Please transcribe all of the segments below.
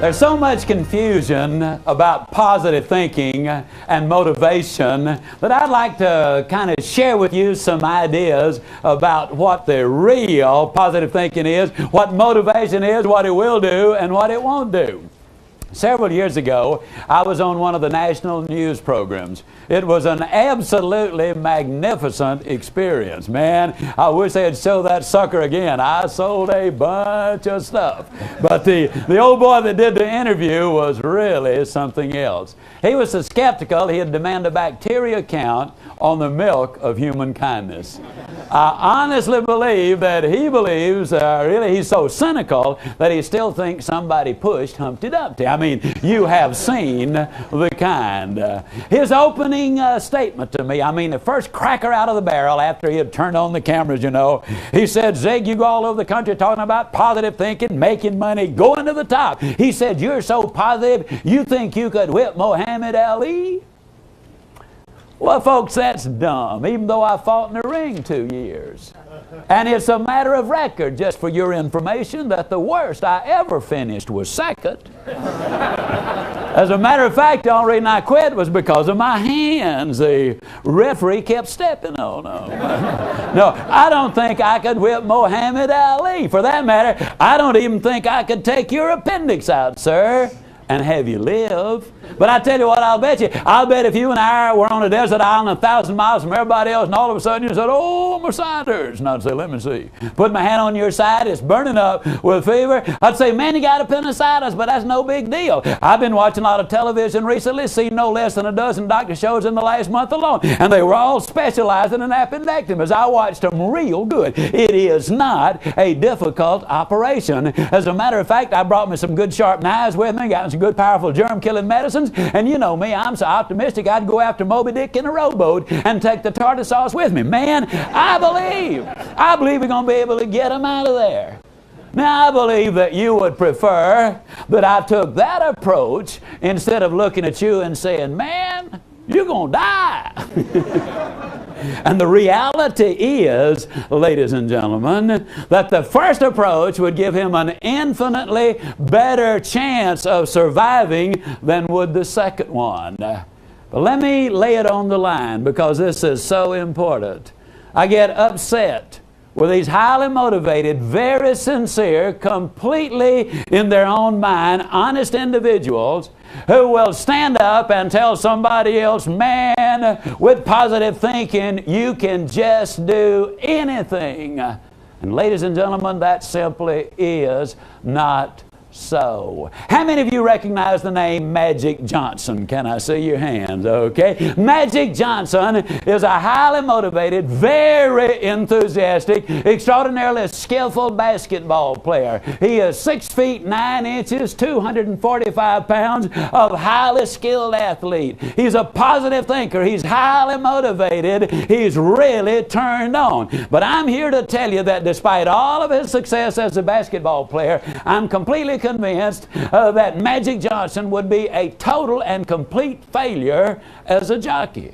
There's so much confusion about positive thinking and motivation that I'd like to kind of share with you some ideas about what the real positive thinking is, what motivation is, what it will do, and what it won't do. Several years ago, I was on one of the national news programs. It was an absolutely magnificent experience. Man, I wish they'd show that sucker again. I sold a bunch of stuff. But the old boy that did the interview was really something else. He was so skeptical, he'd demand a bacteria count on the milk of human kindness. I honestly believe that he believes, really he's so cynical that he still thinks somebody pushed Humpty Dumpty. I mean, you have seen the kind. His opening statement to me, I mean, the first cracker out of the barrel after he had turned on the cameras, you know, he said, "Zig, you go all over the country talking about positive thinking, making money, going to the top." He said, "You're so positive, you think you could whip Muhammad Ali?" Well, folks, that's dumb, even though I fought in the ring 2 years. And it's a matter of record, just for your information, that the worst I ever finished was second. As a matter of fact, the only reason I quit was because of my hands. The referee kept stepping on them. No, I don't think I could whip Muhammad Ali. For that matter, I don't even think I could take your appendix out, sir, and have you live. But I tell you what, I'll bet you. I'll bet if you and I were on a desert island 1,000 miles from everybody else, and all of a sudden you said, "Oh, my sider's," and I'd say, "Let me see." Put my hand on your side, it's burning up with fever. I'd say, "Man, you got appendicitis," but that's no big deal. I've been watching a lot of television recently, seen no less than a dozen doctor shows in the last month alone, and they were all specializing in appendectomies. I watched them real good. It is not a difficult operation. As a matter of fact, I brought me some good sharp knives with me, got me some good powerful germ-killing medicines, and you know me, I'm so optimistic I'd go after Moby Dick in a rowboat and take the tartar sauce with me. Man, I believe we're going to be able to get them out of there. Now, I believe that you would prefer that I took that approach instead of looking at you and saying, "Man, you're going to die." And the reality is, ladies and gentlemen, that the first approach would give him an infinitely better chance of surviving than would the second one. But let me lay it on the line because this is so important. I get upset with these highly motivated, very sincere, completely in their own mind, honest individuals who will stand up and tell somebody else, "Man, with positive thinking, you can just do anything." And ladies and gentlemen, that simply is not so. How many of you recognize the name Magic Johnson? Can I see your hands? Okay. Magic Johnson is a highly motivated, very enthusiastic, extraordinarily skillful basketball player. He is 6 feet 9 inches, 245 pounds of highly skilled athlete. He's a positive thinker. He's highly motivated. He's really turned on. But I'm here to tell you that despite all of his success as a basketball player, I'm completely convinced that Magic Johnson would be a total and complete failure as a jockey.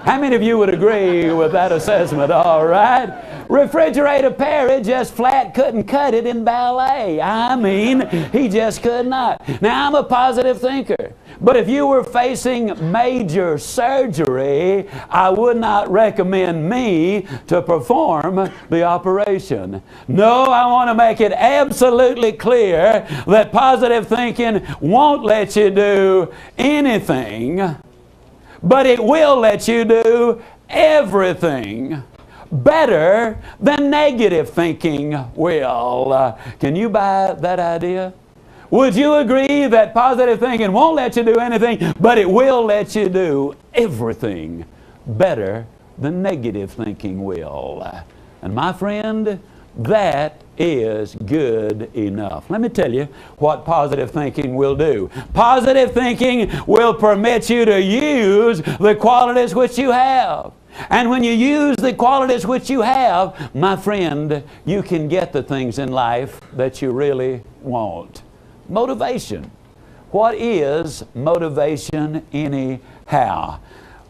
How many of you would agree with that assessment? All right. Refrigerator Perry just flat couldn't cut it in ballet. I mean, he just could not. Now, I'm a positive thinker. But if you were facing major surgery, I would not recommend me to perform the operation. No, I want to make it absolutely clear that positive thinking won't let you do anything, but it will let you do everything better than negative thinking will. Can you buy that idea? Would you agree that positive thinking won't let you do anything, but it will let you do everything better than negative thinking will? And my friend, that is good enough. Let me tell you what positive thinking will do. Positive thinking will permit you to use the qualities which you have. And when you use the qualities which you have, my friend, you can get the things in life that you really want. Motivation. What is motivation anyhow?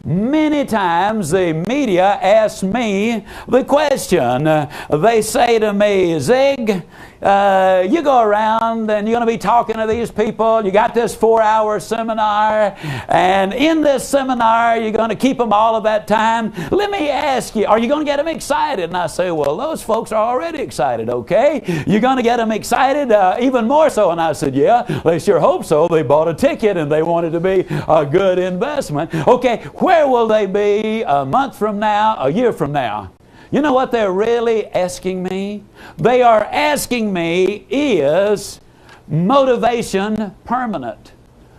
Many times the media asks me the question. They say to me, Zig, you go around and you're going to be talking to these people. You got this 4-hour seminar, and in this seminar you're going to keep them all of that time. Let me ask you, are you going to get them excited? And I say, well, those folks are already excited, okay? You're going to get them excited even more so. And I said, yeah, they sure hope so. They bought a ticket and they want it to be a good investment. Okay, where will they be a month from now, a year from now? You know what they're really asking me? They are asking me, is motivation permanent?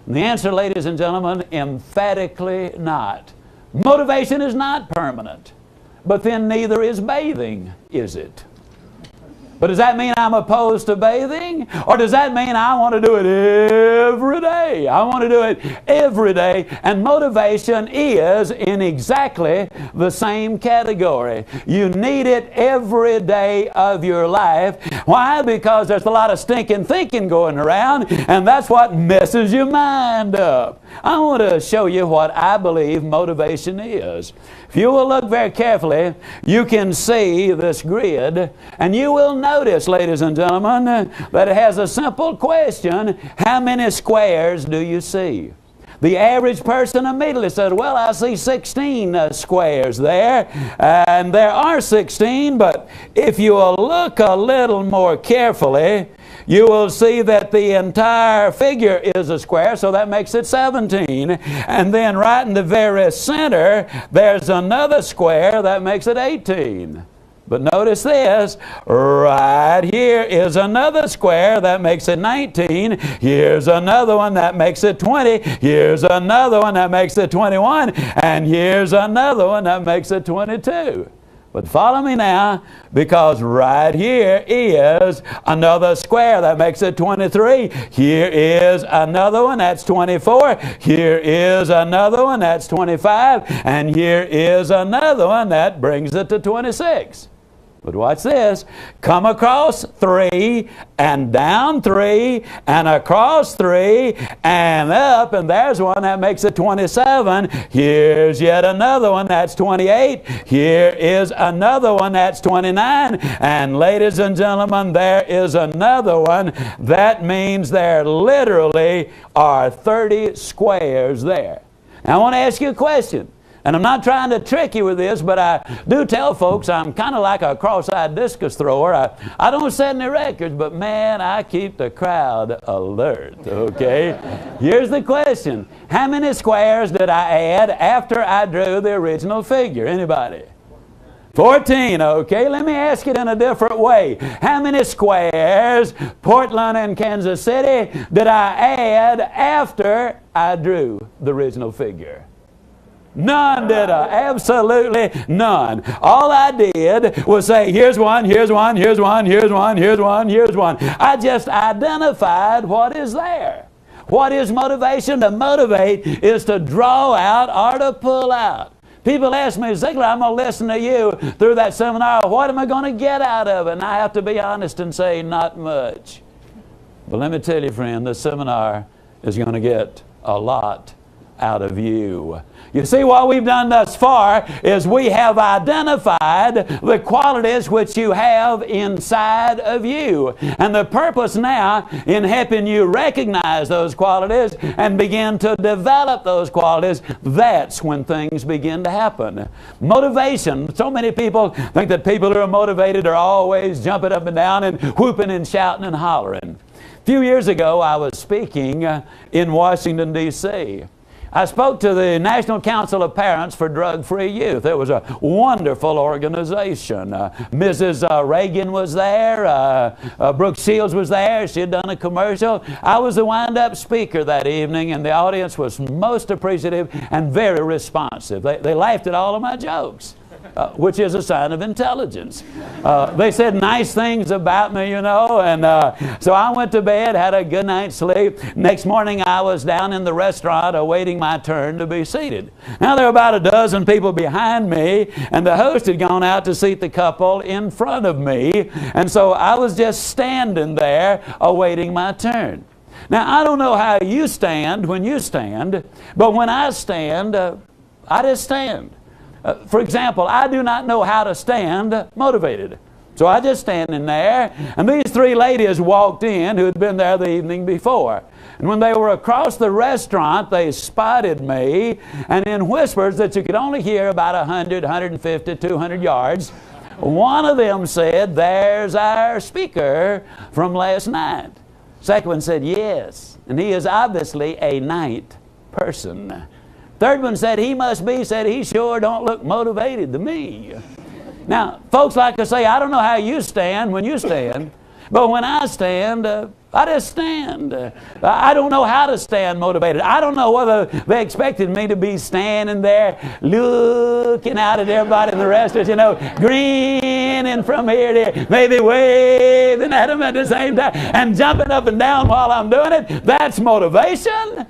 And the answer, ladies and gentlemen, emphatically not. Motivation is not permanent. But then neither is bathing, is it? But does that mean I'm opposed to bathing? Or does that mean I want to do it every day? I want to do it every day. And motivation is in exactly the same category. You need it every day of your life. Why? Because there's a lot of stinking thinking going around, and that's what messes your mind up. I want to show you what I believe motivation is. If you will look very carefully, you can see this grid, and you will notice, ladies and gentlemen, that it has a simple question: how many squares do you see? The average person immediately said, well, I see 16 squares there, and there are 16, but if you will look a little more carefully, you will see that the entire figure is a square, so that makes it 17. And then right in the very center, there's another square that makes it 18. But notice this, right here is another square that makes it 19. Here's another one that makes it 20. Here's another one that makes it 21. And here's another one that makes it 22. But follow me now, because right here is another square that makes it 23. Here is another one that's 24. Here is another one that's 25. And here is another one that brings it to 26. But watch this. Come across 3 and down 3 and across 3 and up, and there's one that makes it 27. Here's yet another one that's 28. Here is another one that's 29. And ladies and gentlemen, there is another one. That means there literally are 30 squares there. Now I want to ask you a question. And I'm not trying to trick you with this, but I do tell folks I'm kind of like a cross-eyed discus thrower. I don't set any records, but man, I keep the crowd alert, okay? Here's the question. How many squares did I add after I drew the original figure? Anybody? 14, okay? Let me ask it in a different way. How many squares, Portland and Kansas City, did I add after I drew the original figure? None, did I? Absolutely none. All I did was say, here's one, here's one, here's one, here's one, here's one, here's one. I just identified what is there. What is motivation? To motivate is to draw out or to pull out. People ask me, Ziglar, I'm going to listen to you through that seminar. What am I going to get out of it? And I have to be honest and say, not much. But let me tell you, friend, this seminar is going to get a lot out of you. You see, what we've done thus far is we have identified the qualities which you have inside of you. And the purpose now in helping you recognize those qualities and begin to develop those qualities, that's when things begin to happen. Motivation. So many people think that people who are motivated are always jumping up and down and whooping and shouting and hollering. A few years ago, I was speaking in Washington, D.C. I spoke to the National Council of Parents for Drug-Free Youth. It was a wonderful organization. Mrs. Reagan was there. Brooke Shields was there. She had done a commercial. I was the wind-up speaker that evening, and the audience was most appreciative and very responsive. They laughed at all of my jokes. Which is a sign of intelligence. They said nice things about me, you know, and so I went to bed, had a good night's sleep. Next morning I was down in the restaurant awaiting my turn to be seated. Now there were about a dozen people behind me, and the host had gone out to seat the couple in front of me, and so I was just standing there awaiting my turn. Now I don't know how you stand when you stand, but when I stand, I just stand. For example, I do not know how to stand motivated. So I just standing there, and these three ladies walked in who had been there the evening before. And when they were across the restaurant, they spotted me, and in whispers that you could only hear about 100, 150, 200 yards, one of them said, "There's our speaker from last night." Second one said, "Yes, and he is obviously a night person." Third one said, "He must be," said, "he sure don't look motivated to me." Now, folks like to say, I don't know how you stand when you stand, but when I stand, I just stand. I don't know how to stand motivated. I don't know whether they expected me to be standing there looking out at everybody in the restaurant, grinning from here to here, maybe waving at them at the same time and jumping up and down while I'm doing it. That's motivation.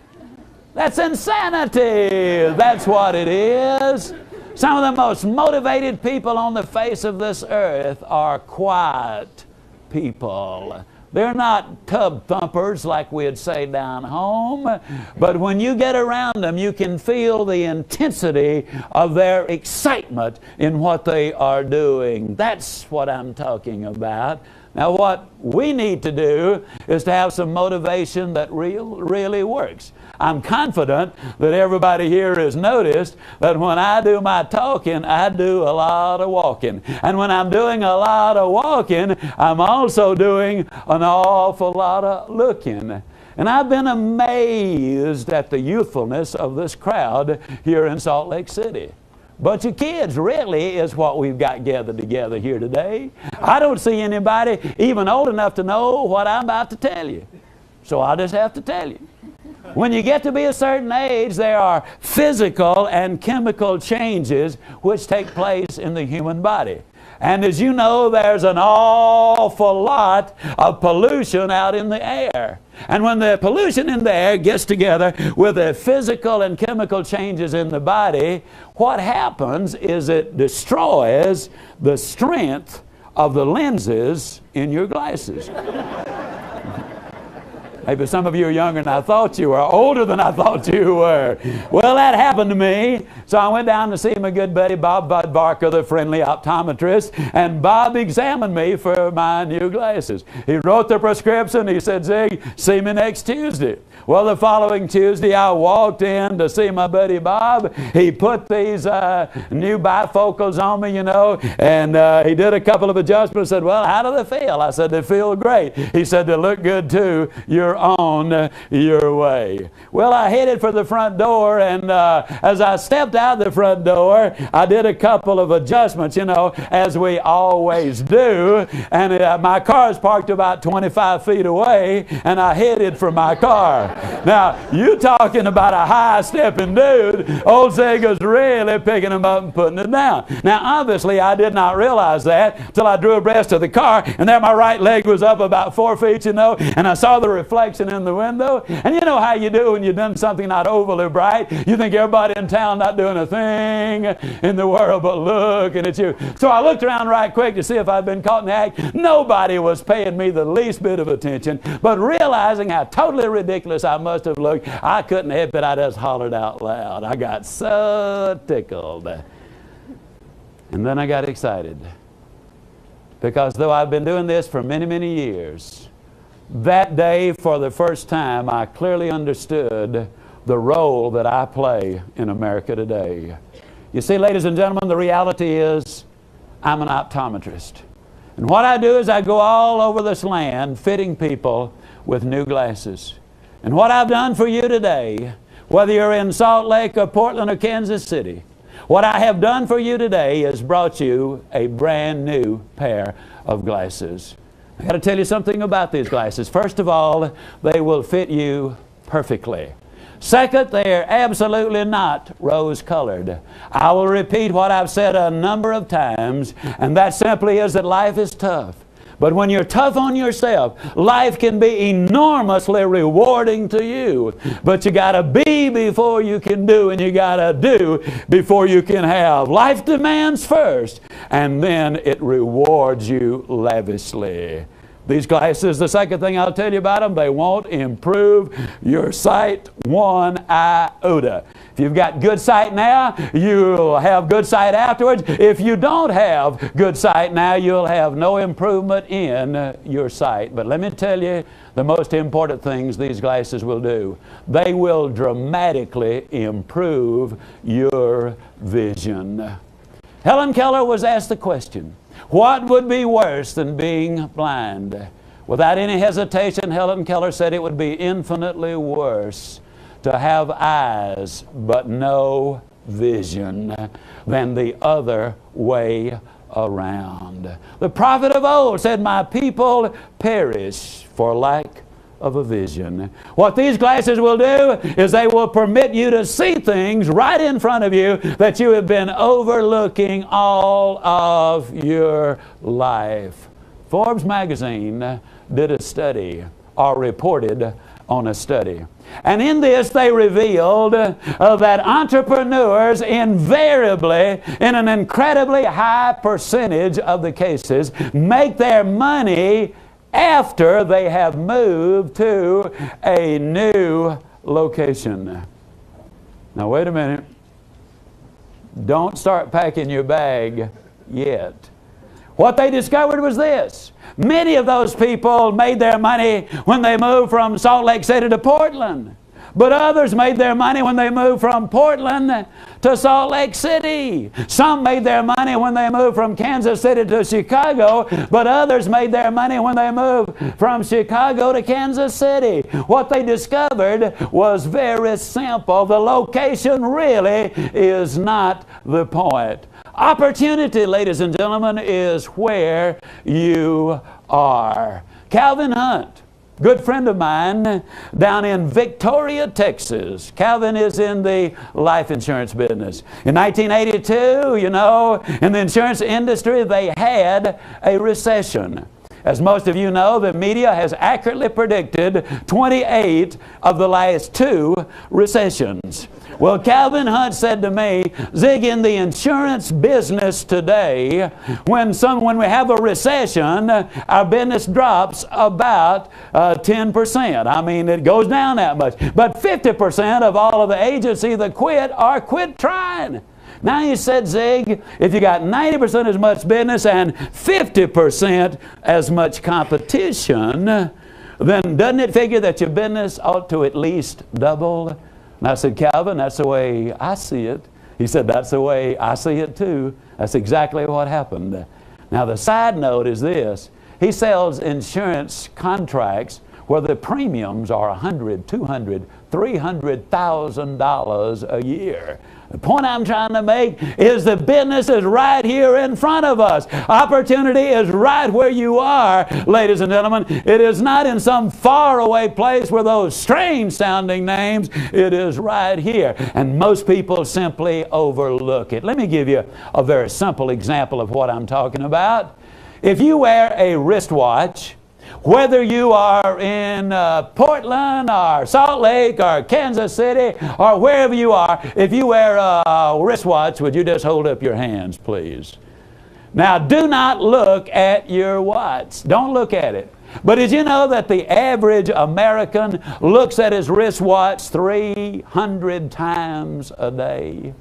That's insanity. That's what it is. Some of the most motivated people on the face of this earth are quiet people. They're not tub thumpers like we'd say down home, but when you get around them, you can feel the intensity of their excitement in what they are doing. That's what I'm talking about. Now, what we need to do is to have some motivation that really works. I'm confident that everybody here has noticed that when I do my talking, I do a lot of walking. And when I'm doing a lot of walking, I'm also doing an awful lot of looking. And I've been amazed at the youthfulness of this crowd here in Salt Lake City. Bunch of kids really is what we've got gathered together here today. I don't see anybody even old enough to know what I'm about to tell you. So I'll just have to tell you. When you get to be a certain age, there are physical and chemical changes which take place in the human body. And as you know, there's an awful lot of pollution out in the air. And when the pollution in the air gets together with the physical and chemical changes in the body, what happens is it destroys the strength of the lenses in your glasses. Maybe some of you are younger than I thought you were, older than I thought you were. Well, that happened to me. So I went down to see my good buddy Bob Bud Barker, the friendly optometrist, and Bob examined me for my new glasses. He wrote the prescription. He said, "Zig, see me next Tuesday." Well, the following Tuesday, I walked in to see my buddy Bob. He put these new bifocals on me, and he did a couple of adjustments. Said, "Well, how do they feel?" I said, "They feel great." He said, "They look good too. You're on your way." Well, I headed for the front door, and as I stepped out the front door, I did a couple of adjustments, as we always do. And my car is parked about 25 feet away, and I headed for my car. Now, you talking about a high-stepping dude, old Zig was really picking him up and putting it down. Now, obviously, I did not realize that until I drew abreast of the car, and there my right leg was up about 4 feet, and I saw the reflection in the window. And you know how you do when you've done something not overly bright. You think everybody in town not doing a thing in the world but looking at you. So I looked around right quick to see if I'd been caught in the act. Nobody was paying me the least bit of attention, but realizing how totally ridiculous I must have looked, I couldn't help it. I just hollered out loud. I got so tickled. And then I got excited. Because though I've been doing this for many, many years, that day for the first time I clearly understood the role that I play in America today. You see, ladies and gentlemen, the reality is I'm an optometrist. And what I do is I go all over this land fitting people with new glasses. And what I've done for you today, whether you're in Salt Lake or Portland or Kansas City, what I have done for you today is brought you a brand new pair of glasses. I got to tell you something about these glasses. First of all, they will fit you perfectly. Second, they are absolutely not rose-colored. I will repeat what I've said a number of times, and that simply is that life is tough. But when you're tough on yourself, life can be enormously rewarding to you. But you got to be before you can do, and you got to do before you can have. Life demands first, and then it rewards you lavishly. These glasses, the second thing I'll tell you about them, they won't improve your sight one iota. If you've got good sight now, you'll have good sight afterwards. If you don't have good sight now, you'll have no improvement in your sight. But let me tell you the most important things these glasses will do. They will dramatically improve your vision. Helen Keller was asked the question, what would be worse than being blind? Without any hesitation, Helen Keller said it would be infinitely worse to have eyes but no vision than the other way around. The prophet of old said, my people perish for lack of a vision. What these glasses will do is they will permit you to see things right in front of you that you have been overlooking all of your life. Forbes magazine did a study, or reported on a study. And in this they revealed that entrepreneurs invariably, in an incredibly high percentage of the cases, make their money after they have moved to a new location. Now wait a minute. Don't start packing your bag yet. What they discovered was this. Many of those people made their money when they moved from Salt Lake City to Portland. But others made their money when they moved from Portland to Salt Lake City. Some made their money when they moved from Kansas City to Chicago, but others made their money when they moved from Chicago to Kansas City. What they discovered was very simple. The location really is not the point. Opportunity, ladies and gentlemen, is where you are. Calvin Hunt, good friend of mine down in Victoria, Texas. Calvin is in the life insurance business. In 1982, you know, in the insurance industry, they had a recession. As most of you know, the media has accurately predicted 28 of the last 2 recessions. Well, Calvin Hunt said to me, Zig, in the insurance business today, when we have a recession, our business drops about 10%. I mean, it goes down that much. But 50% of all of the agents either quit or quit trying. Now he said, Zig, if you got 90% as much business and 50% as much competition, then doesn't it figure that your business ought to at least double? And I said, Calvin, that's the way I see it. He said, that's the way I see it too. That's exactly what happened. Now the side note is this. He sells insurance contracts where the premiums are $100,000, $200,000, $300,000 a year. The point I'm trying to make is the business is right here in front of us. Opportunity is right where you are, ladies and gentlemen. It is not in some faraway place with those strange sounding names. It is right here. And most people simply overlook it. Let me give you a very simple example of what I'm talking about. If you wear a wristwatch, whether you are in Portland or Salt Lake or Kansas City or wherever you are, if you wear a wristwatch, would you just hold up your hands, please? Now, do not look at your watch. Don't look at it. But did you know that the average American looks at his wristwatch 300 times a day?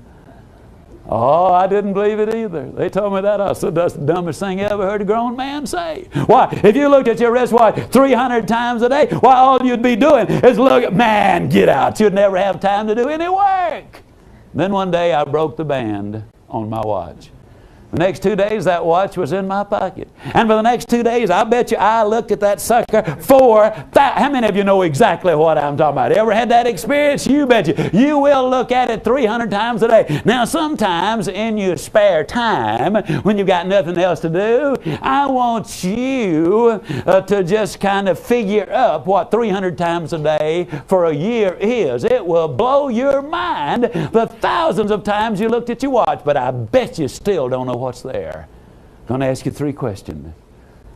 Oh, I didn't believe it either. They told me that. I said, that's the dumbest thing I ever heard a grown man say. Why? If you looked at your wristwatch 300 times a day, why, all you'd be doing is look, man, get out. You'd never have time to do any work. Then one day I broke the band on my watch. The next 2 days, that watch was in my pocket. And for the next 2 days, I bet you I looked at that sucker how many of you know exactly what I'm talking about? Ever had that experience? You bet you. You will look at it 300 times a day. Now, sometimes in your spare time, when you've got nothing else to do, I want you to just kind of figure up what 300 times a day for a year is. It will blow your mind the thousands of times you looked at your watch, but I bet you still don't know what's there. I'm going to ask you 3 questions.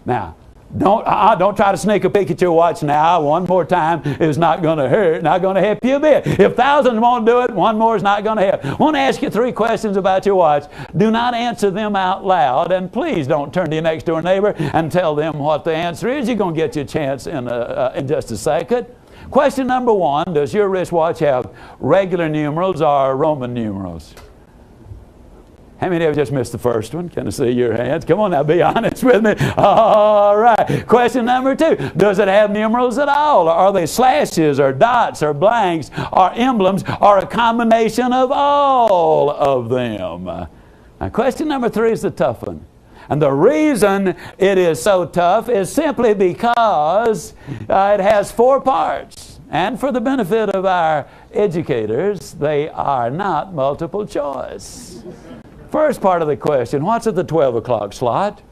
Now, Don't try to sneak a peek at your watch now. One more time is not going to hurt, not going to help you a bit. If thousands won't do it, one more is not going to help. I want to ask you 3 questions about your watch. Do not answer them out loud, and please don't turn to your next door neighbor and tell them what the answer is. You're going to get your chance in just a second. Question number 1, does your wristwatch have regular numerals or Roman numerals? How many of you just missed the first one? Can I see your hands? Come on now, be honest with me. All right. Question number 2. Does it have numerals at all? Or are they slashes or dots or blanks or emblems or a combination of all of them? Now, question number 3 is the tough one. And the reason it is so tough is simply because it has 4 parts. And for the benefit of our educators, they are not multiple choice. First part of the question, what's at the 12 o'clock slot?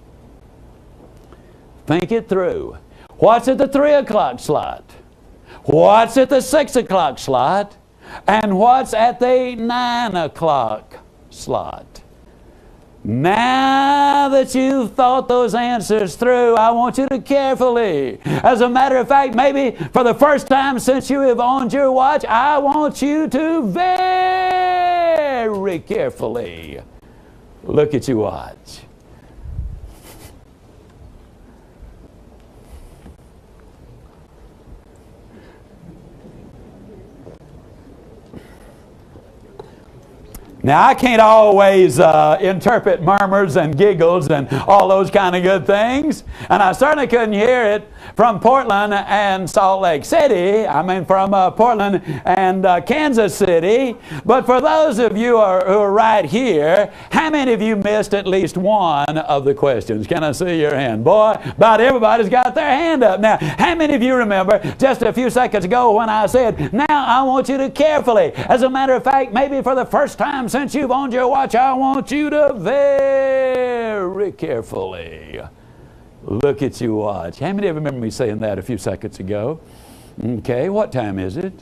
Think it through. What's at the 3 o'clock slot? What's at the 6 o'clock slot? And what's at the 9 o'clock slot? Now that you've thought those answers through, I want you to carefully, as a matter of fact, maybe for the first time since you have owned your watch, I want you to very carefully look at your watch. Now, I can't always interpret murmurs and giggles and all those kind of good things. And I certainly couldn't hear it from Portland and Salt Lake City. I mean, from Portland and Kansas City. But for those of you who are right here, how many of you missed at least one of the questions? Can I see your hand? Boy, about everybody's got their hand up. Now, how many of you remember just a few seconds ago when I said, now I want you to carefully, as a matter of fact, maybe for the first time since you've owned your watch, I want you to very carefully look at your watch. How many of you remember me saying that a few seconds ago? Okay, what time is it?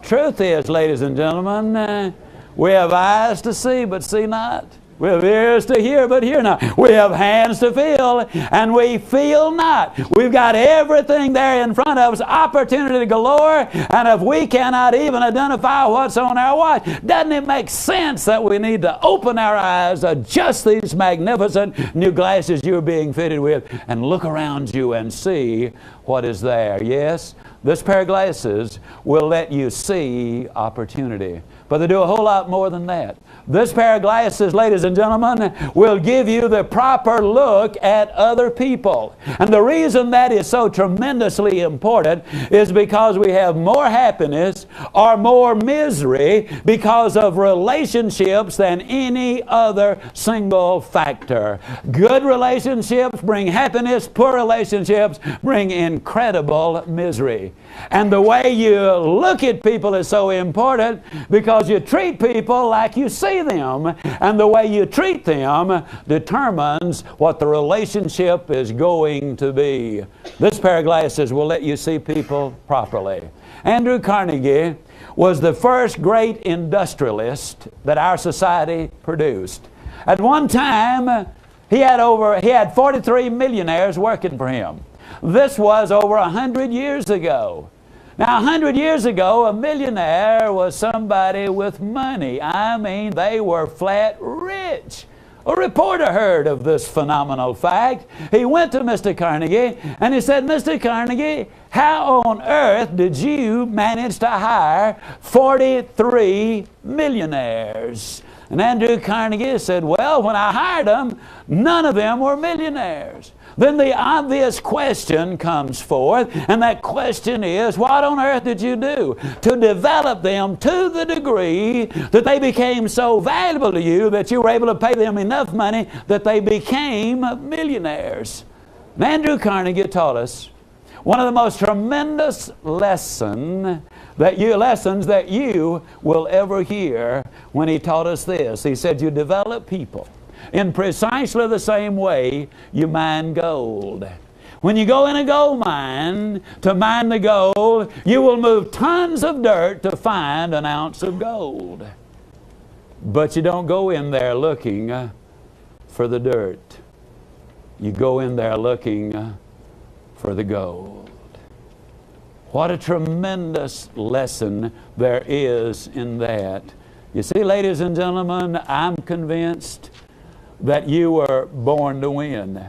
Truth is, ladies and gentlemen, we have eyes to see but see not. We have ears to hear, but hear not. We have hands to feel, and we feel not. We've got everything there in front of us, opportunity galore, and if we cannot even identify what's on our watch, doesn't it make sense that we need to open our eyes, adjust these magnificent new glasses you're being fitted with, and look around you and see what is there? Yes, this pair of glasses will let you see opportunity. But they do a whole lot more than that. This pair of glasses, ladies and gentlemen, will give you the proper look at other people. And the reason that is so tremendously important is because we have more happiness or more misery because of relationships than any other single factor. Good relationships bring happiness. Poor relationships bring incredible misery. And the way you look at people is so important because you treat people like you see them, and the way you treat them determines what the relationship is going to be. This pair of glasses will let you see people properly. Andrew Carnegie was the first great industrialist that our society produced. At one time, he had 43 millionaires working for him. This was over 100 years ago. Now, 100 years ago, a millionaire was somebody with money. I mean, they were flat rich. A reporter heard of this phenomenal fact. He went to Mr. Carnegie and he said, Mr. Carnegie, how on earth did you manage to hire 43 millionaires? And Andrew Carnegie said, well, when I hired them, none of them were millionaires. Then the obvious question comes forth, and that question is, what on earth did you do to develop them to the degree that they became so valuable to you that you were able to pay them enough money that they became millionaires? And Andrew Carnegie taught us one of the most tremendous lessons that you will ever hear when he taught us this. He said, you develop people in precisely the same way you mine gold. When you go in a gold mine to mine the gold, you will move tons of dirt to find an ounce of gold. But you don't go in there looking for the dirt. You go in there looking for the gold. What a tremendous lesson there is in that. You see, ladies and gentlemen, I'm convinced that you were born to win.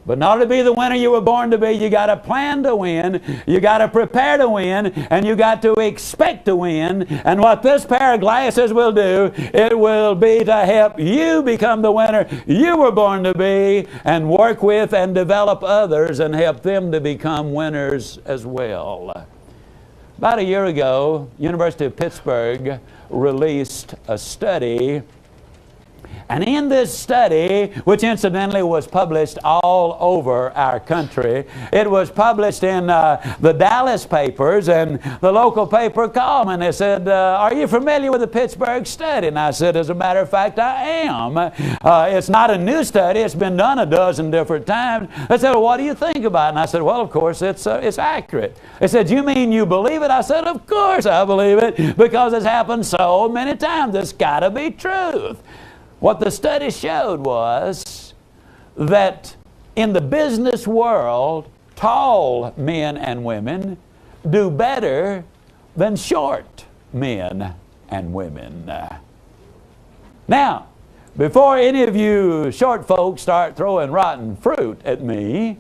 But in order to be the winner you were born to be, you got to plan to win, you got to prepare to win, and you got to expect to win. And what this pair of glasses will do, it will be to help you become the winner you were born to be, and work with and develop others and help them to become winners as well. About a year ago, University of Pittsburgh released a study. And in this study, which incidentally was published all over our country, it was published in the Dallas papers, and the local paper called me and they said, are you familiar with the Pittsburgh study? And I said, as a matter of fact, I am. It's not a new study. It's been done a dozen different times. They said, well, what do you think about it? And I said, well, of course, it's accurate. They said, you mean you believe it? I said, of course I believe it, because it's happened so many times. It's got to be truth. What the study showed was that in the business world, tall men and women do better than short men and women. Now, before any of you short folks start throwing rotten fruit at me,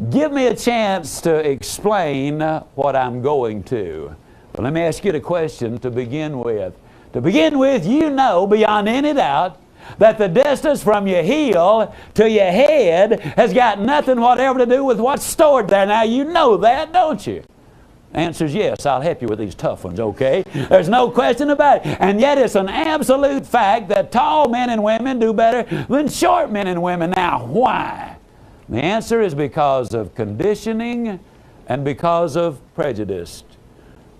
give me a chance to explain what I'm going to. But let me ask you the question to begin with. To begin with, you know beyond any doubt that the distance from your heel to your head has got nothing whatever to do with what's stored there. Now, you know that, don't you? The answer is yes. I'll help you with these tough ones, okay? There's no question about it. And yet it's an absolute fact that tall men and women do better than short men and women. Now, why? The answer is because of conditioning and because of prejudice.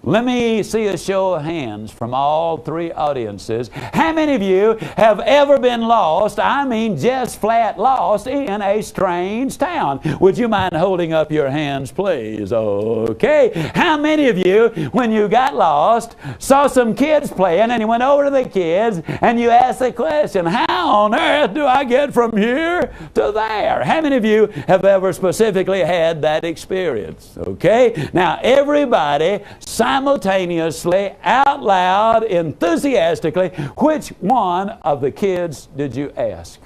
Let me see a show of hands from all three audiences. How many of you have ever been lost, I mean just flat lost, in a strange town? Would you mind holding up your hands, please? Okay. How many of you, when you got lost, saw some kids playing and you went over to the kids and you asked the question, how on earth do I get from here to there? How many of you have ever specifically had that experience? Okay. Now, everybody simultaneously, out loud, enthusiastically, which one of the kids did you ask?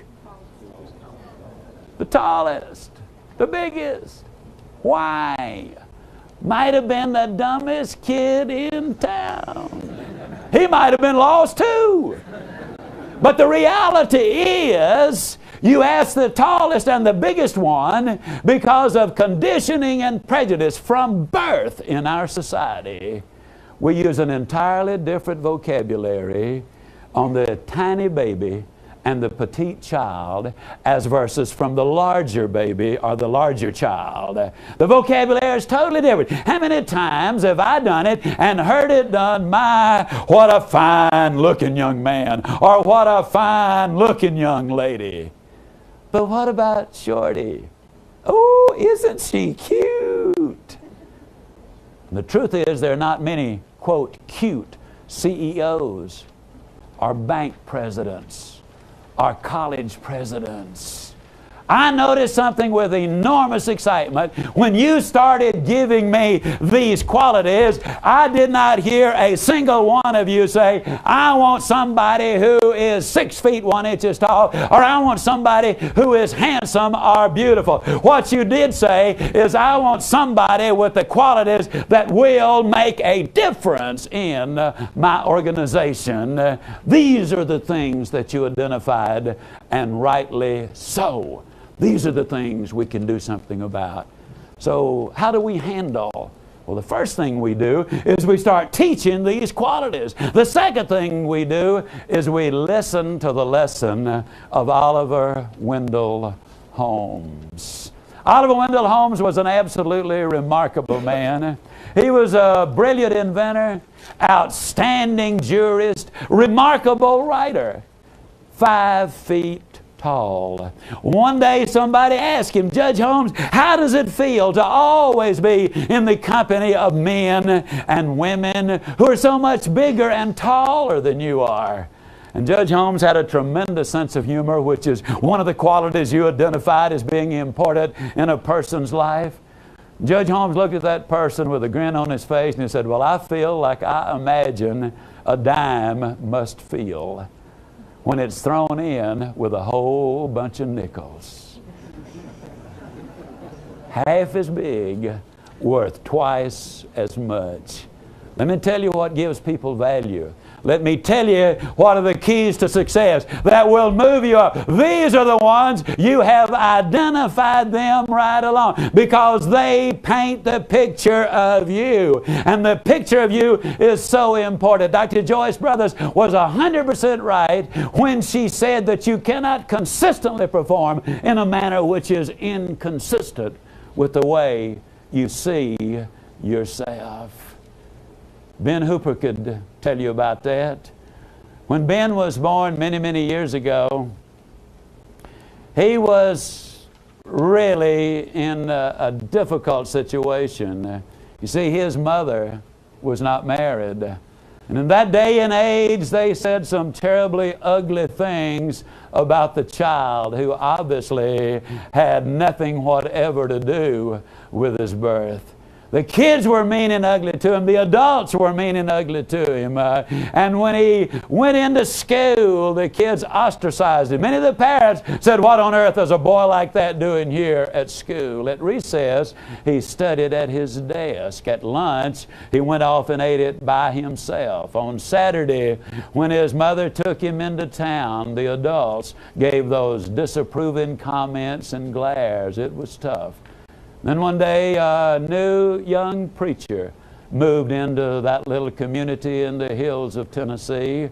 The tallest, the biggest. Why? Might have been the dumbest kid in town. He might have been lost too. But the reality is, you ask the tallest and the biggest one because of conditioning and prejudice from birth in our society. We use an entirely different vocabulary on the tiny baby and the petite child as versus from the larger baby or the larger child. The vocabulary is totally different. How many times have I done it and heard it done, my, what a fine looking young man, or what a fine looking young lady. But what about Shorty? Oh, isn't she cute? The truth is there are not many, quote, cute CEOs or bank presidents or college presidents. I noticed something with enormous excitement. When you started giving me these qualities, I did not hear a single one of you say, I want somebody who is 6 feet 1 inch tall, or I want somebody who is handsome or beautiful. What you did say is, I want somebody with the qualities that will make a difference in my organization. These are the things that you identified, and rightly so. These are the things we can do something about. So how do we handle? Well, the first thing we do is we start teaching these qualities. The second thing we do is we listen to the lesson of Oliver Wendell Holmes. Oliver Wendell Holmes was an absolutely remarkable man. He was a brilliant inventor, outstanding jurist, remarkable writer, 5 feet tall. One day somebody asked him, Judge Holmes, how does it feel to always be in the company of men and women who are so much bigger and taller than you are? And Judge Holmes had a tremendous sense of humor, which is one of the qualities you identified as being important in a person's life. Judge Holmes looked at that person with a grin on his face and he said, well, I feel like I imagine a dime must feel when it's thrown in with a whole bunch of nickels. Half as big, worth twice as much. Let me tell you what gives people value. Let me tell you what are the keys to success that will move you up. These are the ones you have identified them right along because they paint the picture of you. And the picture of you is so important. Dr. Joyce Brothers was 100% right when she said that you cannot consistently perform in a manner which is inconsistent with the way you see yourself. Ben Hooper could tell you about that. When Ben was born many, many years ago, he was really in a difficult situation. You see, his mother was not married. And in that day and age, they said some terribly ugly things about the child who obviously had nothing whatever to do with his birth. The kids were mean and ugly to him. The adults were mean and ugly to him. And when he went into school, the kids ostracized him. Many of the parents said, what on earth is a boy like that doing here at school? At recess, he studied at his desk. At lunch, he went off and ate it by himself. On Saturday, when his mother took him into town, the adults gave those disapproving comments and glares. It was tough. Then one day, a new young preacher moved into that little community in the hills of Tennessee.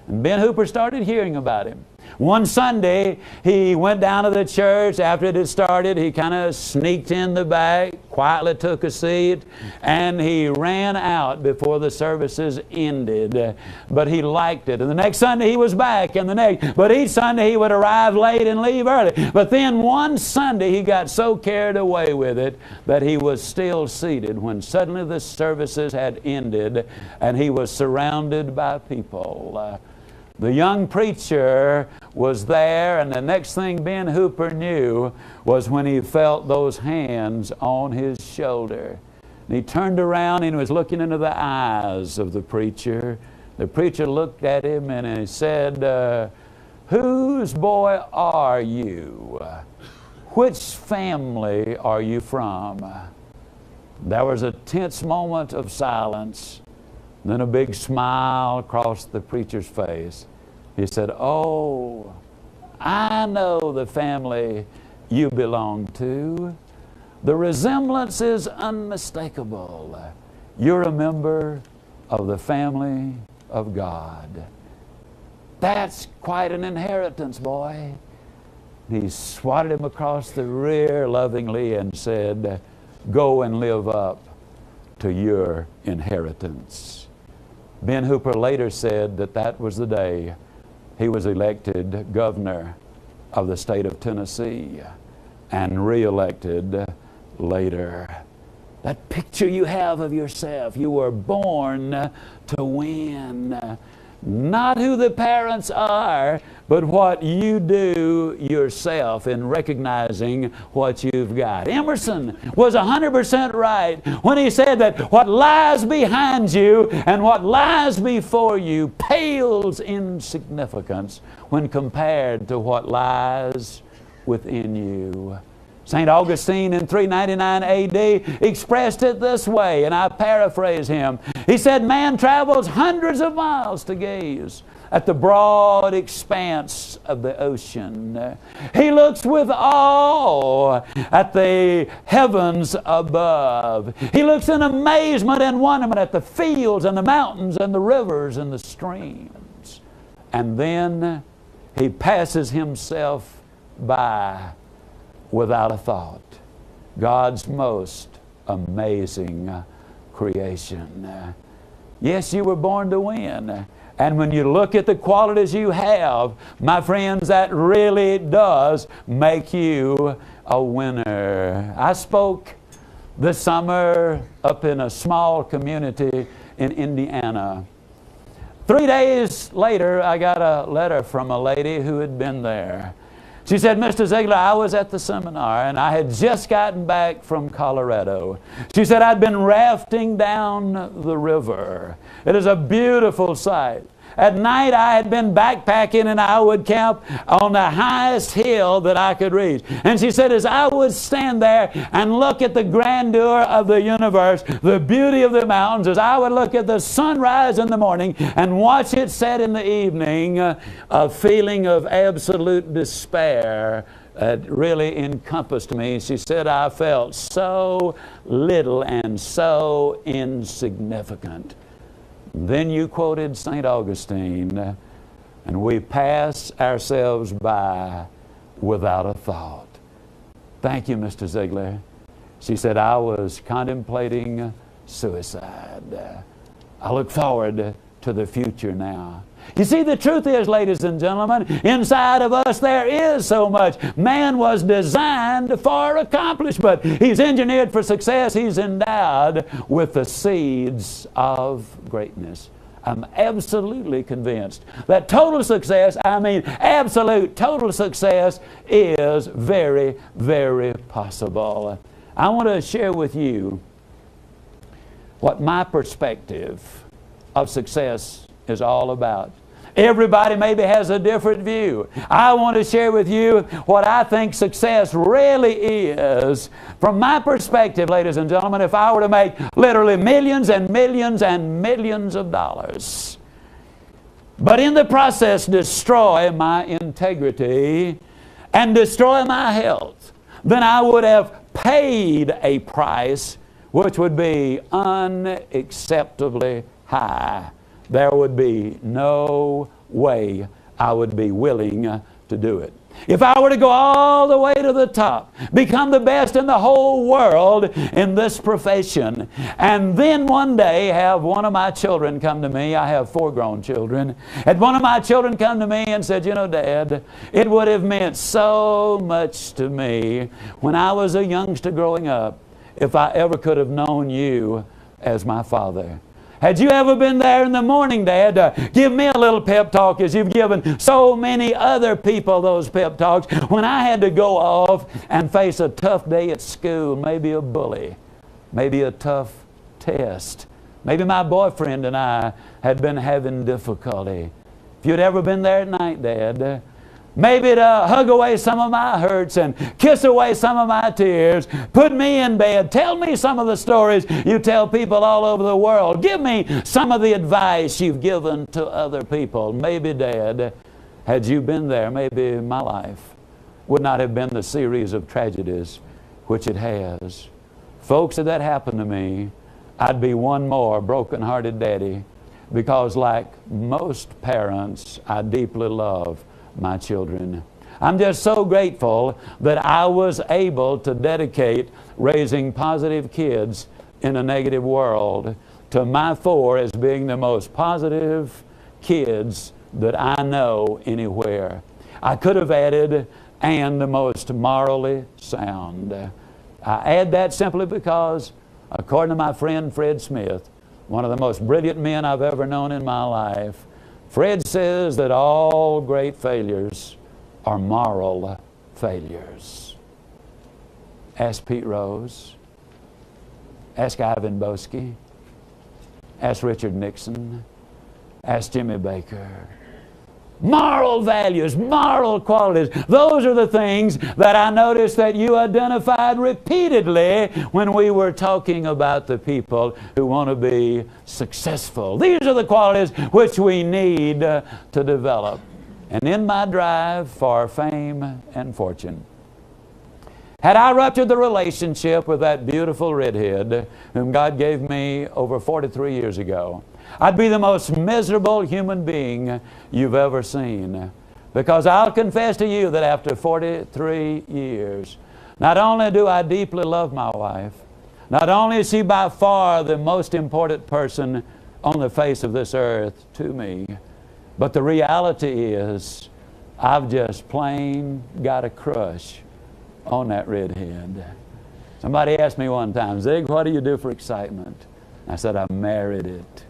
And Ben Hooper started hearing about him. One Sunday, he went down to the church. After it had started, he kind of sneaked in the back, quietly took a seat, and he ran out before the services ended. But he liked it. And the next Sunday, he was back, and the next. But each Sunday, he would arrive late and leave early. But then one Sunday, he got so carried away with it that he was still seated when suddenly the services had ended, and he was surrounded by people. The young preacher was there, and the next thing Ben Hooper knew was when he felt those hands on his shoulder. And he turned around and was looking into the eyes of the preacher. The preacher looked at him and he said, whose boy are you? Which family are you from? There was a tense moment of silence. Then a big smile crossed the preacher's face. He said, oh, I know the family you belong to. The resemblance is unmistakable. You're a member of the family of God. That's quite an inheritance, boy. He swatted him across the rear lovingly and said, go and live up to your inheritance. Ben Hooper later said that that was the day he was elected governor of the state of Tennessee and re-elected later. That picture you have of yourself, you were born to win. Not who the parents are, but what you do yourself in recognizing what you've got. Emerson was 100% right when he said that what lies behind you and what lies before you pales in significance when compared to what lies within you. St. Augustine in 399 AD expressed it this way, and I paraphrase him. He said, man travels hundreds of miles to gaze at the broad expanse of the ocean. He looks with awe at the heavens above. He looks in amazement and wonderment at the fields and the mountains and the rivers and the streams. And then he passes himself by without a thought. God's most amazing creation. Yes, you were born to win. And when you look at the qualities you have, my friends, that really does make you a winner. I spoke this summer up in a small community in Indiana. 3 days later, I got a letter from a lady who had been there. She said, Mr. Ziglar, I was at the seminar and I had just gotten back from Colorado. She said, I'd been rafting down the river. It is a beautiful sight. At night, I had been backpacking and I would camp on the highest hill that I could reach. And she said, as I would stand there and look at the grandeur of the universe, the beauty of the mountains, as I would look at the sunrise in the morning and watch it set in the evening, a feeling of absolute despair really encompassed me. She said, I felt so little and so insignificant. Then you quoted St. Augustine, and we pass ourselves by without a thought. Thank you, Mr. Ziglar. She said, I was contemplating suicide. I look forward to the future now. You see, the truth is, ladies and gentlemen, inside of us there is so much. Man was designed for accomplishment. He's engineered for success. He's endowed with the seeds of greatness. I'm absolutely convinced that total success, I mean absolute total success, is very, very possible. I want to share with you what my perspective of success is all about. Everybody maybe has a different view. I want to share with you what I think success really is. From my perspective, ladies and gentlemen, if I were to make literally millions and millions and millions of dollars, but in the process destroy my integrity and destroy my health, then I would have paid a price which would be unacceptably high. There would be no way I would be willing to do it. If I were to go all the way to the top, become the best in the whole world in this profession, and then one day have one of my children come to me, I have 4 grown children, and one of my children come to me and said, you know, Dad, it would have meant so much to me when I was a youngster growing up if I ever could have known you as my father. Had you ever been there in the morning, Dad, give me a little pep talk as you've given so many other people those pep talks when I had to go off and face a tough day at school, maybe a bully, maybe a tough test. Maybe my boyfriend and I had been having difficulty. If you'd ever been there at night, Dad, maybe to hug away some of my hurts and kiss away some of my tears. Put me in bed. Tell me some of the stories you tell people all over the world. Give me some of the advice you've given to other people. Maybe, Dad, had you been there, maybe my life would not have been the series of tragedies which it has. Folks, if that happened to me, I'd be one more broken-hearted daddy, because like most parents, I deeply love my children. I'm just so grateful that I was able to dedicate raising positive kids in a negative world to my 4 as being the most positive kids that I know anywhere. I could have added, and the most morally sound. I add that simply because, according to my friend Fred Smith, one of the most brilliant men I've ever known in my life, Fred says that all great failures are moral failures. Ask Pete Rose. Ask Ivan Boesky. Ask Richard Nixon. Ask Jimmy Baker. Moral values, moral qualities, those are the things that I noticed that you identified repeatedly when we were talking about the people who want to be successful. These are the qualities which we need to develop. And in my drive for fame and fortune, had I ruptured the relationship with that beautiful redhead whom God gave me over 43 years ago, I'd be the most miserable human being you've ever seen. Because I'll confess to you that after 43 years, not only do I deeply love my wife, not only is she by far the most important person on the face of this earth to me, but the reality is I've just plain got a crush on that redhead. Somebody asked me one time, Zig, what do you do for excitement? I said, I married it.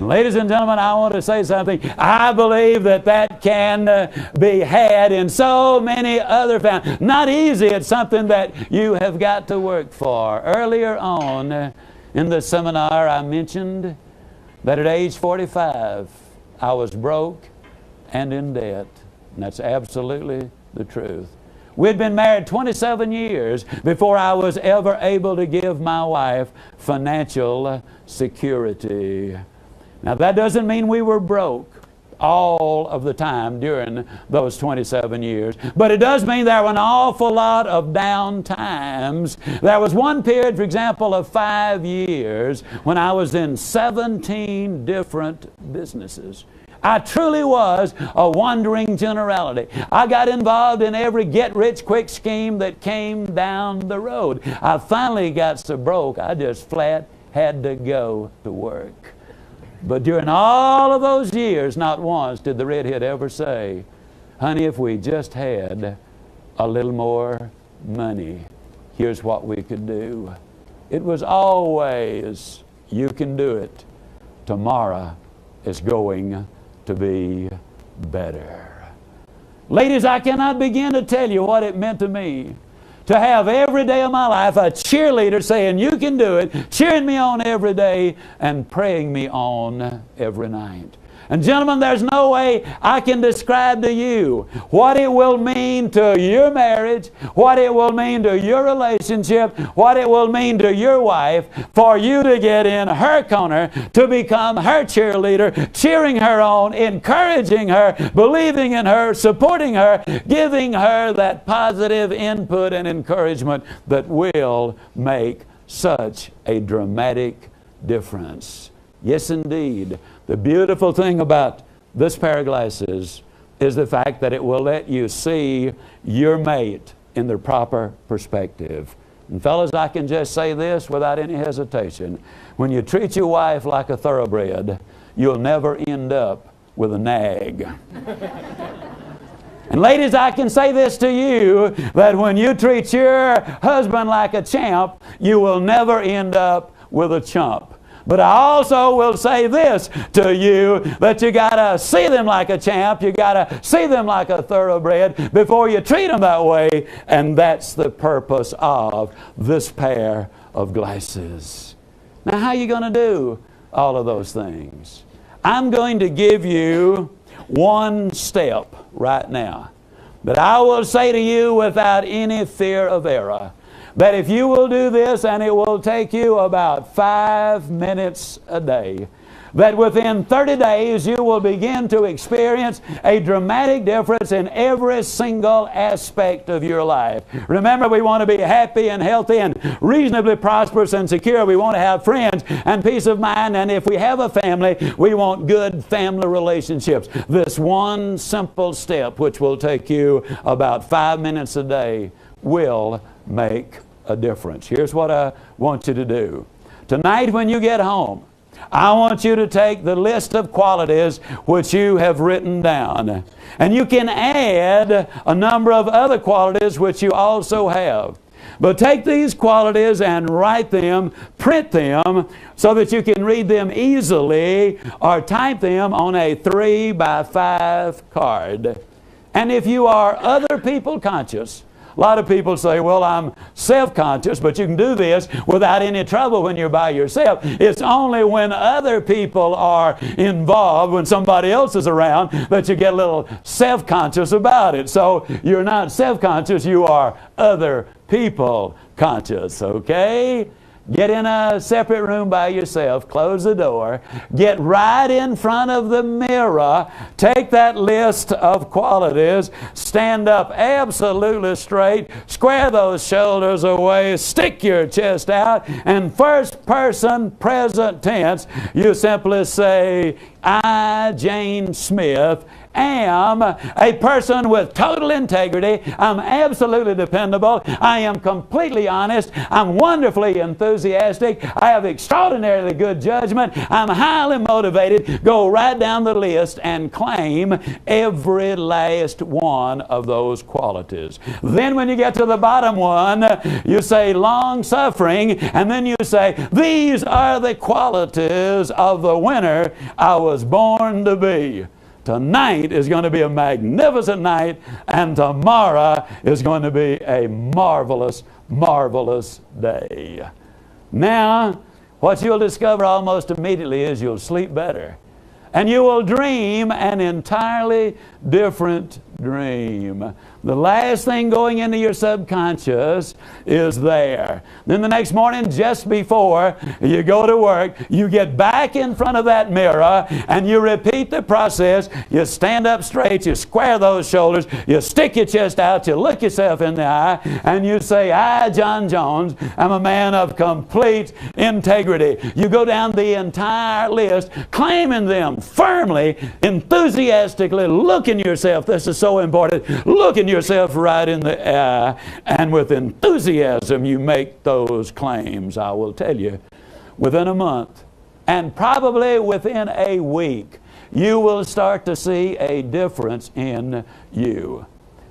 Ladies and gentlemen, I want to say something. I believe that that can be had in so many other families. Not easy. It's something that you have got to work for. Earlier on in the seminar, I mentioned that at age 45, I was broke and in debt. And that's absolutely the truth. We'd been married 27 years before I was ever able to give my wife financial security. Now, that doesn't mean we were broke all of the time during those 27 years. But it does mean there were an awful lot of down times. There was one period, for example, of 5 years when I was in 17 different businesses. I truly was a wandering generality. I got involved in every get-rich-quick scheme that came down the road. I finally got so broke, I just flat had to go to work. But during all of those years, not once did the redhead ever say, honey, if we just had a little more money, here's what we could do. It was always, you can do it. Tomorrow is going to be better. Ladies, I cannot begin to tell you what it meant to me to have every day of my life a cheerleader saying, you can do it, cheering me on every day and praying me on every night. And gentlemen, there's no way I can describe to you what it will mean to your marriage, what it will mean to your relationship, what it will mean to your wife for you to get in her corner, to become her cheerleader, cheering her on, encouraging her, believing in her, supporting her, giving her that positive input and encouragement that will make such a dramatic difference. Yes, indeed. The beautiful thing about this pair of glasses is the fact that it will let you see your mate in the proper perspective. And fellas, I can just say this without any hesitation. When you treat your wife like a thoroughbred, you'll never end up with a nag. And ladies, I can say this to you, that when you treat your husband like a champ, you will never end up with a chump. But I also will say this to you, that you got to see them like a champ, you got to see them like a thoroughbred before you treat them that way. And that's the purpose of this pair of glasses. Now, how are you going to do all of those things? I'm going to give you one step right now that I will say to you without any fear of error, that if you will do this, and it will take you about 5 minutes a day, that within 30 days you will begin to experience a dramatic difference in every single aspect of your life. Remember, we want to be happy and healthy and reasonably prosperous and secure. We want to have friends and peace of mind. And if we have a family, we want good family relationships. This one simple step, which will take you about 5 minutes a day, will make a difference. Here's what I want you to do. Tonight when you get home, I want you to take the list of qualities which you have written down. And you can add a number of other qualities which you also have. But take these qualities and write them, print them, so that you can read them easily, or type them on a 3x5 card. And if you are other people conscious, a lot of people say, well, I'm self-conscious, but you can do this without any trouble when you're by yourself. It's only when other people are involved, when somebody else is around, that you get a little self-conscious about it. So you're not self-conscious, you are other people conscious, okay? Get in a separate room by yourself, close the door, get right in front of the mirror, take that list of qualities, stand up absolutely straight, square those shoulders away, stick your chest out, and first person present tense, you simply say, I, Jane Smith, am a person with total integrity. I'm absolutely dependable. I am completely honest. I'm wonderfully enthusiastic. I have extraordinarily good judgment. I'm highly motivated. Go right down the list and claim every last one of those qualities. Then when you get to the bottom one, you say long-suffering, and then you say, these are the qualities of the winner I was born to be. Tonight is going to be a magnificent night, and tomorrow is going to be a marvelous, marvelous day. Now, what you'll discover almost immediately is you'll sleep better. And you will dream an entirely different dream. The last thing going into your subconscious is there. Then the next morning, just before you go to work, you get back in front of that mirror and you repeat the process. You stand up straight, you square those shoulders, you stick your chest out, you look yourself in the eye, and you say, I, John Jones, am a man of complete integrity. You go down the entire list, claiming them firmly, enthusiastically, looking yourself, this is so important, looking yourself right in the eye, and with enthusiasm you make those claims. I will tell you, within a month, and probably within a week, you will start to see a difference in you.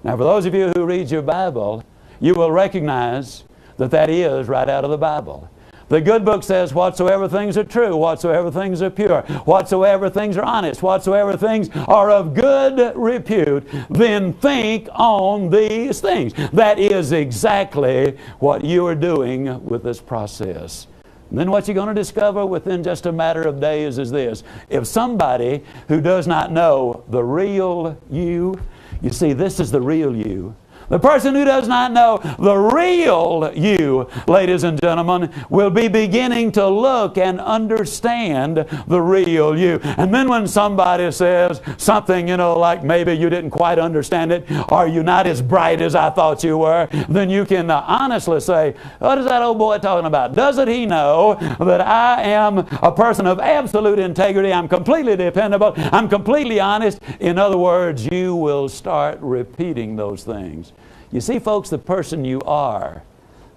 Now, for those of you who read your Bible, you will recognize that that is right out of the Bible. The good book says, whatsoever things are true, whatsoever things are pure, whatsoever things are honest, whatsoever things are of good repute, then think on these things. That is exactly what you are doing with this process. And then what you're going to discover within just a matter of days is this. If somebody who does not know the real you, you see, this is the real you. The person who does not know the real you, ladies and gentlemen, will be beginning to look and understand the real you. And then when somebody says something, like maybe you didn't quite understand it, or you're not as bright as I thought you were, then you can honestly say, what is that old boy talking about? Doesn't he know that I am a person of absolute integrity? I'm completely dependable. I'm completely honest. In other words, you will start repeating those things. You see, folks, the person you are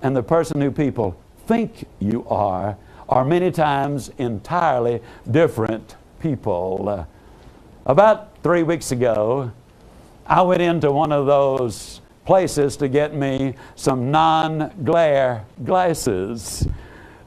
and the person who people think you are many times entirely different people. About 3 weeks ago, I went into one of those places to get me some non-glare glasses.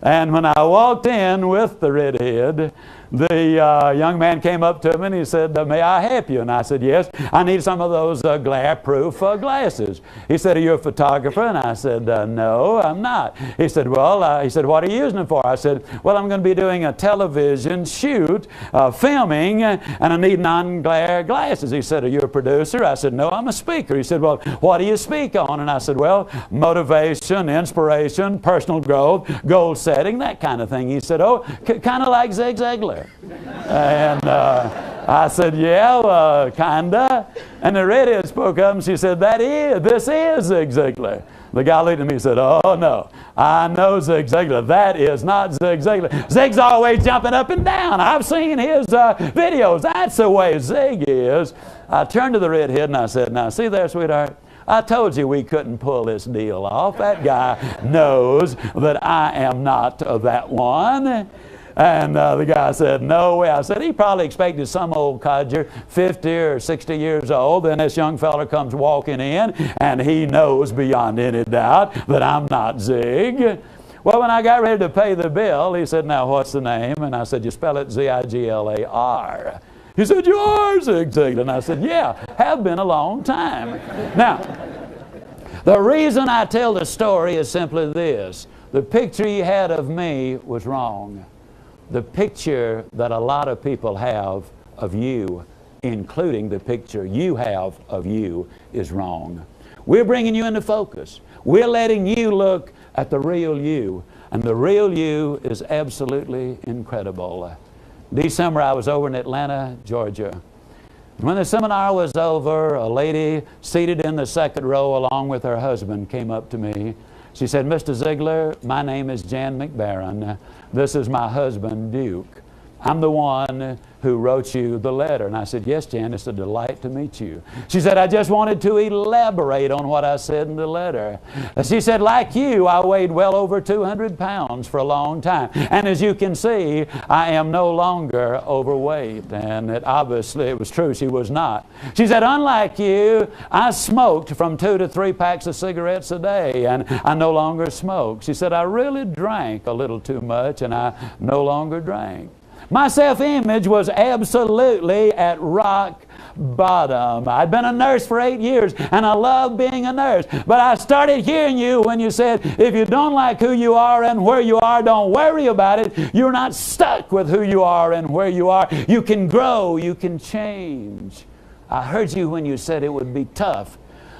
And when I walked in with the redhead, the young man came up to me and he said, may I help you? And I said, yes, I need some of those glare-proof glasses. He said, are you a photographer? And I said, no, I'm not. He said, well, what are you using them for? I said, well, I'm going to be doing a television shoot, filming, and I need non-glare glasses. He said, are you a producer? I said, no, I'm a speaker. He said, well, what do you speak on? And I said, well, motivation, inspiration, personal growth, goal setting, that kind of thing. He said, oh, kind of like Ziglar. And I said, yeah, kinda. And the redhead spoke up and she said, this is Zig Ziglar. The guy looked at me and said, oh no, I know Zig Ziglar. That is not Zig Ziglar. Zig's always jumping up and down. I've seen his videos. That's the way Zig is. I turned to the redhead and I said, now see there, sweetheart, I told you we couldn't pull this deal off. That guy knows that I am not that one. And the guy said, no way. I said, he probably expected some old codger, 50 or 60 years old. Then this young fella comes walking in, and he knows beyond any doubt that I'm not Zig. Well, when I got ready to pay the bill, he said, now what's the name? And I said, you spell it Z-I-G-L-A-R. He said, you are Zig Ziglar. And I said, yeah, have been a long time. Now, the reason I tell the story is simply this. The picture he had of me was wrong. The picture that a lot of people have of you, including the picture you have of you, is wrong. We're bringing you into focus. We're letting you look at the real you. And the real you is absolutely incredible. December, I was over in Atlanta, Georgia. When the seminar was over, a lady seated in the second row along with her husband came up to me. She said, Mr. Ziglar, my name is Jan McBaron. This is my husband, Duke. I'm the one who wrote you the letter. And I said, yes, Jan, it's a delight to meet you. She said, I just wanted to elaborate on what I said in the letter. She said, like you, I weighed well over 200 pounds for a long time. And as you can see, I am no longer overweight. And obviously it was true, she was not. She said, unlike you, I smoked from 2 to 3 packs of cigarettes a day, and I no longer smoke. She said, I really drank a little too much, and I no longer drank. My self-image was absolutely at rock bottom. I'd been a nurse for 8 years, and I loved being a nurse. But I started hearing you when you said, if you don't like who you are and where you are, don't worry about it. You're not stuck with who you are and where you are. You can grow. You can change. I heard you when you said it would be tough,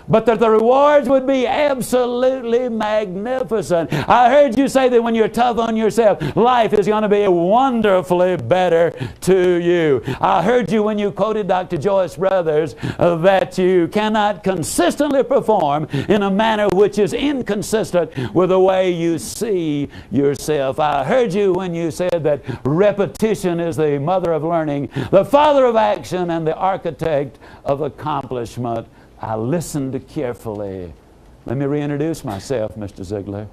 but that the rewards would be absolutely magnificent. I heard you say that when you're tough on yourself, life is going to be wonderfully better to you. I heard you when you quoted Dr. Joyce Brothers that you cannot consistently perform in a manner which is inconsistent with the way you see yourself. I heard you when you said that repetition is the mother of learning, the father of action, and the architect of accomplishment. I listened carefully. Let me reintroduce myself, Mr. Ziglar.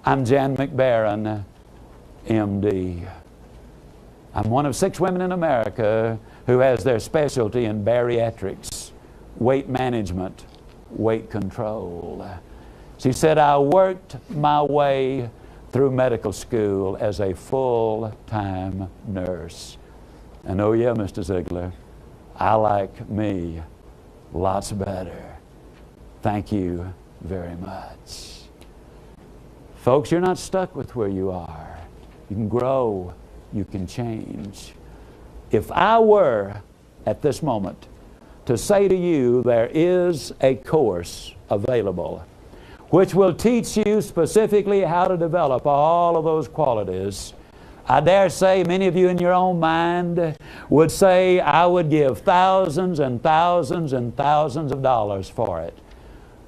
I'm Jan McBarron, MD. I'm one of 6 women in America who has their specialty in bariatrics, weight management, weight control. She said, I worked my way through medical school as a full-time nurse. And oh yeah, Mr. Ziglar, I like me lots better. Thank you very much. Folks, you're not stuck with where you are. You can grow. You can change. If I were, at this moment, to say to you there is a course available which will teach you specifically how to develop all of those qualities, I dare say many of you in your own mind would say, I would give thousands and thousands and thousands of dollars for it.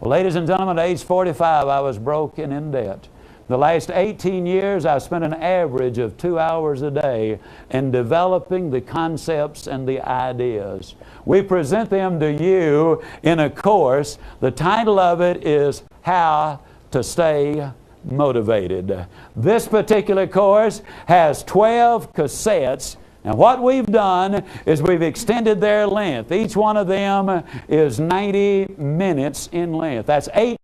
Well, ladies and gentlemen, at age 45, I was broke and in debt. The last 18 years, I've spent an average of 2 hours a day in developing the concepts and the ideas. We present them to you in a course. The title of it is How to Stay Motivated. This particular course has 12 cassettes, and what we've done is we've extended their length. Each one of them is 90 minutes in length. That's 8